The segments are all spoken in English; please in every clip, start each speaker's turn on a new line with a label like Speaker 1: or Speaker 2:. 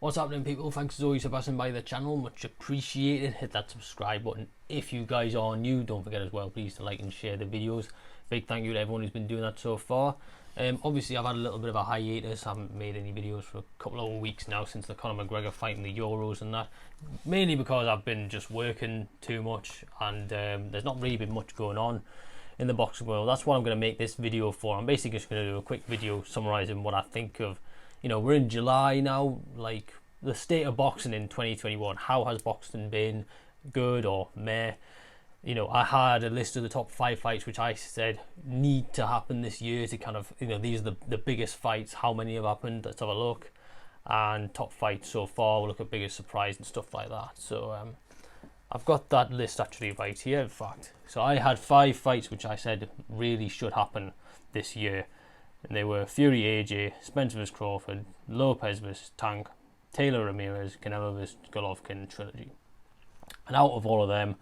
Speaker 1: What's happening, people? Thanks as always for passing by the channel, much appreciated. Hit that subscribe button if you guys are new. Don't forget as well, please, to like and share the videos. Big thank you to everyone who's been doing that so far. Obviously I've had a little bit of a hiatus. I haven't made any videos for a couple of weeks now since the Conor McGregor fight in the Euros and that, mainly because I've been just working too much and there's not really been much going on in the boxing world. That's what I'm going to make this video for. I'm basically just going to do a quick video summarising what I think of, we're in July now, like the state of boxing in 2021. How has boxing been? Good or meh? I had a list of the top 5 fights which I said need to happen this year to kind of, these are the biggest fights. How many have happened? Let's have a look. And top fights so far, we'll look at biggest surprise and stuff like that. So I've got that list actually right here, in fact. So I had 5 fights which I said really should happen this year. And they were Fury AJ, Spence vs Crawford, Lopez vs Tank, Taylor Ramirez, Canelo vs Golovkin trilogy. And out of all of them,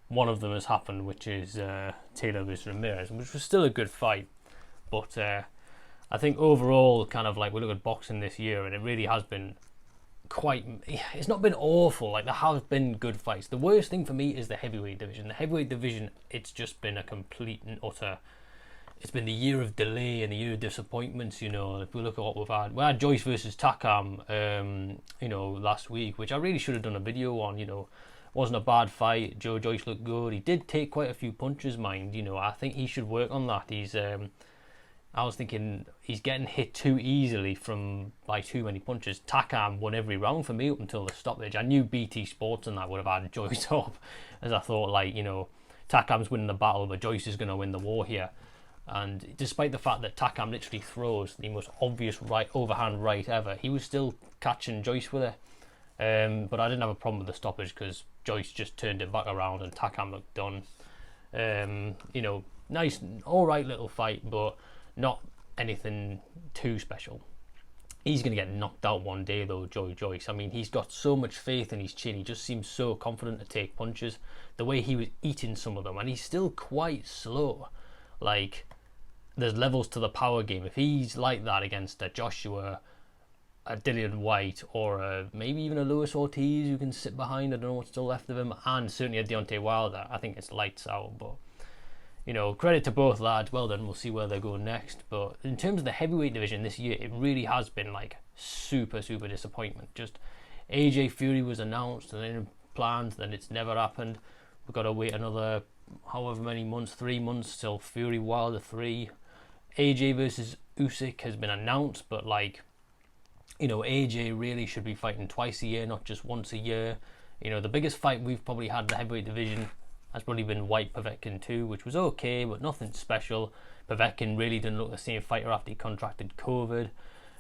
Speaker 1: one of them has happened, which is Taylor vs Ramirez, which was still a good fight. But I think overall, kind of like we look at boxing this year, and it really has been it's not been awful. Like, there have been good fights. The worst thing for me is the heavyweight division. The heavyweight division, it's just been a complete and utter. It's been the year of delay and the year of disappointments. If we look at what we had Joyce versus Takam, last week, which I really should have done a video on. Wasn't a bad fight. Joe Joyce looked good. He did take quite a few punches, mind. I think he should work on that. I was thinking he's getting hit too easily by too many punches. Takam won every round for me up until the stoppage. I knew BT Sports and that would have had Joyce up, as I thought, Takam's winning the battle, but Joyce is going to win the war here. And despite the fact that Takam literally throws the most obvious overhand right ever, he was still catching Joyce with it. But I didn't have a problem with the stoppage because Joyce just turned it back around and Takam looked done. Nice, alright little fight, but not anything too special. He's going to get knocked out one day though, Joe Joyce. I mean, he's got so much faith in his chin. He just seems so confident to take punches. The way he was eating some of them, and he's still quite slow. Like, there's levels to the power game. If he's like that against a Joshua, a Dillian White, or maybe even a Luis Ortiz who can sit behind, I don't know what's still left of him, and certainly a Deontay Wilder, I think it's lights out. But credit to both lads, well done. We'll see where they go next. But in terms of the heavyweight division this year, it really has been like super disappointment. Just AJ Fury was announced and then planned, then it's never happened. We've got to wait another however many months, 3 months till Fury Wilder 3. AJ versus Usyk has been announced, but AJ really should be fighting twice a year, not just once a year. The biggest fight we've probably had in the heavyweight division has probably been White Povetkin 2, which was okay, but nothing special. Povetkin really didn't look the same fighter after he contracted COVID.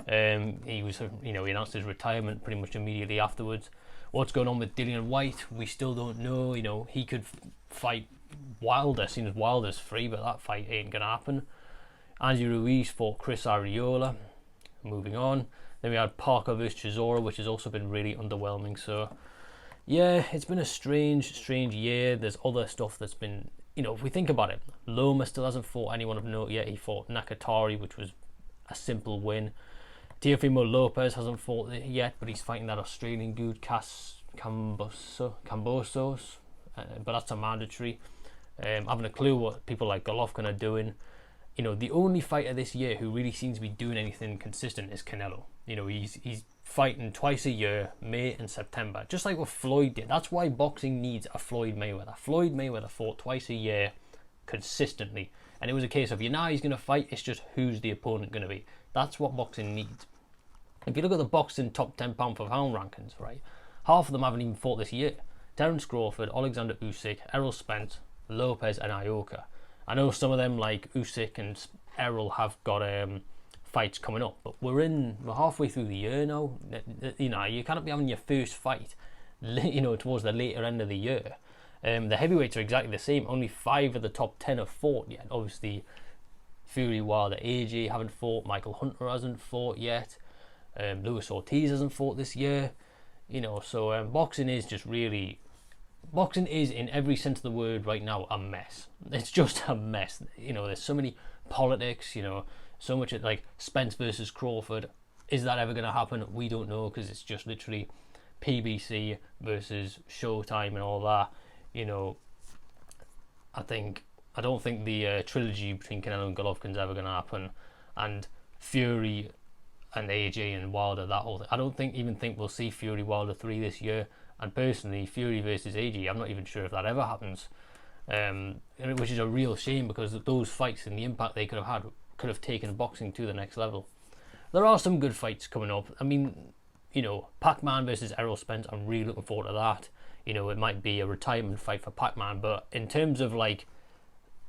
Speaker 1: He announced his retirement pretty much immediately afterwards. What's going on with Dillian White, we still don't know. He could fight Wilder, seeing as Wilder's free, but that fight ain't gonna happen. Andy Ruiz fought Chris Arreola. Moving on. Then we had Parker vs Chisora, which has also been really underwhelming. So yeah, it's been a strange year. There's other stuff that's been, if we think about it, Loma still hasn't fought anyone of note yet. He fought Nakatari, which was a simple win. Teofimo Lopez hasn't fought yet, but he's fighting that Australian dude, Cambosos, but that's a mandatory. Having a clue what people like Golovkin are doing. The only fighter this year who really seems to be doing anything consistent is Canelo. He's fighting twice a year, May and September, just like what Floyd did. That's why boxing needs a Floyd Mayweather. Floyd Mayweather fought twice a year consistently, and it was a case of, he's going to fight, it's just who's the opponent going to be. That's what boxing needs. If you look at the boxing top 10 pound for pound rankings, right, half of them haven't even fought this year. Terence Crawford, Alexander Usyk, Errol Spence, Lopez and Ioka. I know some of them like Usyk and Errol have got fights coming up, but we're halfway through the year now. You can't be having your first fight towards the later end of the year. The heavyweights are exactly the same. Only 5 of the top 10 have fought yet. Obviously Fury, Wilder, AJ haven't fought. Michael Hunter hasn't fought yet. Luis Ortiz hasn't fought this year. So boxing is just really boxing is, in every sense of the word right now, a mess. It's just a mess. You know, there's so many politics, you know, so much like Spence versus Crawford. Is that ever going to happen? We don't know, because it's just literally PBC versus Showtime and all that. You know, I don't think the trilogy between Canelo and Golovkin's ever going to happen, and Fury and AJ and Wilder, that whole thing. I don't even think we'll see Fury Wilder 3 this year. And personally, Fury versus AJ, I'm not even sure if that ever happens. Which is a real shame, because those fights and the impact they could have had could have taken boxing to the next level. There are some good fights coming up. I mean, you know, Pac-Man versus Errol Spence, I'm really looking forward to that. You know, it might be a retirement fight for Pac-Man, but in terms of like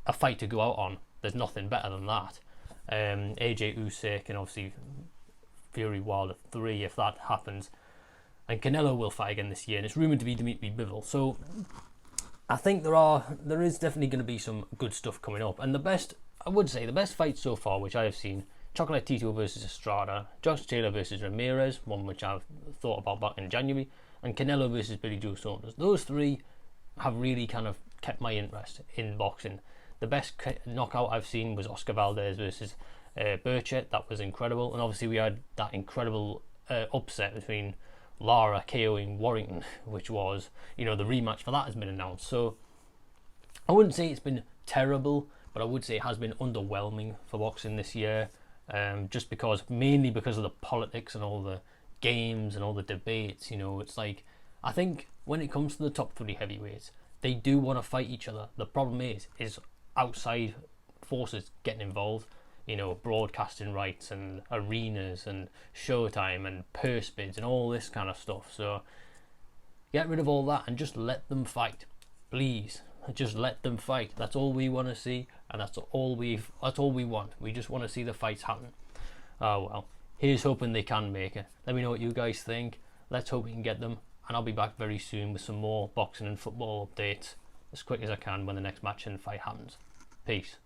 Speaker 1: a fight to go out on, there's nothing better than that. AJ Usyk and obviously Fury Wilder 3, if that happens. And Canelo will fight again this year, and it's rumoured to be Dimitri Bivol. So I think there is definitely going to be some good stuff coming up. And I would say the best fight so far, which I have seen, Chocolatito versus Estrada, Josh Taylor versus Ramirez, one which I've thought about back in January, and Canelo versus Billy Joe Saunders. Those three have really kind of kept my interest in boxing. The best knockout I've seen was Oscar Valdez versus Burchett. That was incredible. And obviously we had that incredible upset between Lara KOing Warrington, which was, you know, the rematch for that has been announced. So I wouldn't say it's been terrible, but I would say it has been underwhelming for boxing this year. Just mainly because of the politics and all the games and all the debates. You know, it's like, I think when it comes to the top 3 heavyweights, they do want to fight each other. The problem is outside forces getting involved. You know, broadcasting rights and arenas and Showtime and purse bids and all this kind of stuff. So get rid of all that and just let them fight, please. Just let them fight. That's all we want to see, and that's all we want. We just want to see the fights happen. Oh well, here's hoping they can make it. Let me know what you guys think. Let's hope we can get them, and I'll be back very soon with some more boxing and football updates as quick as I can when the next match and fight happens. Peace.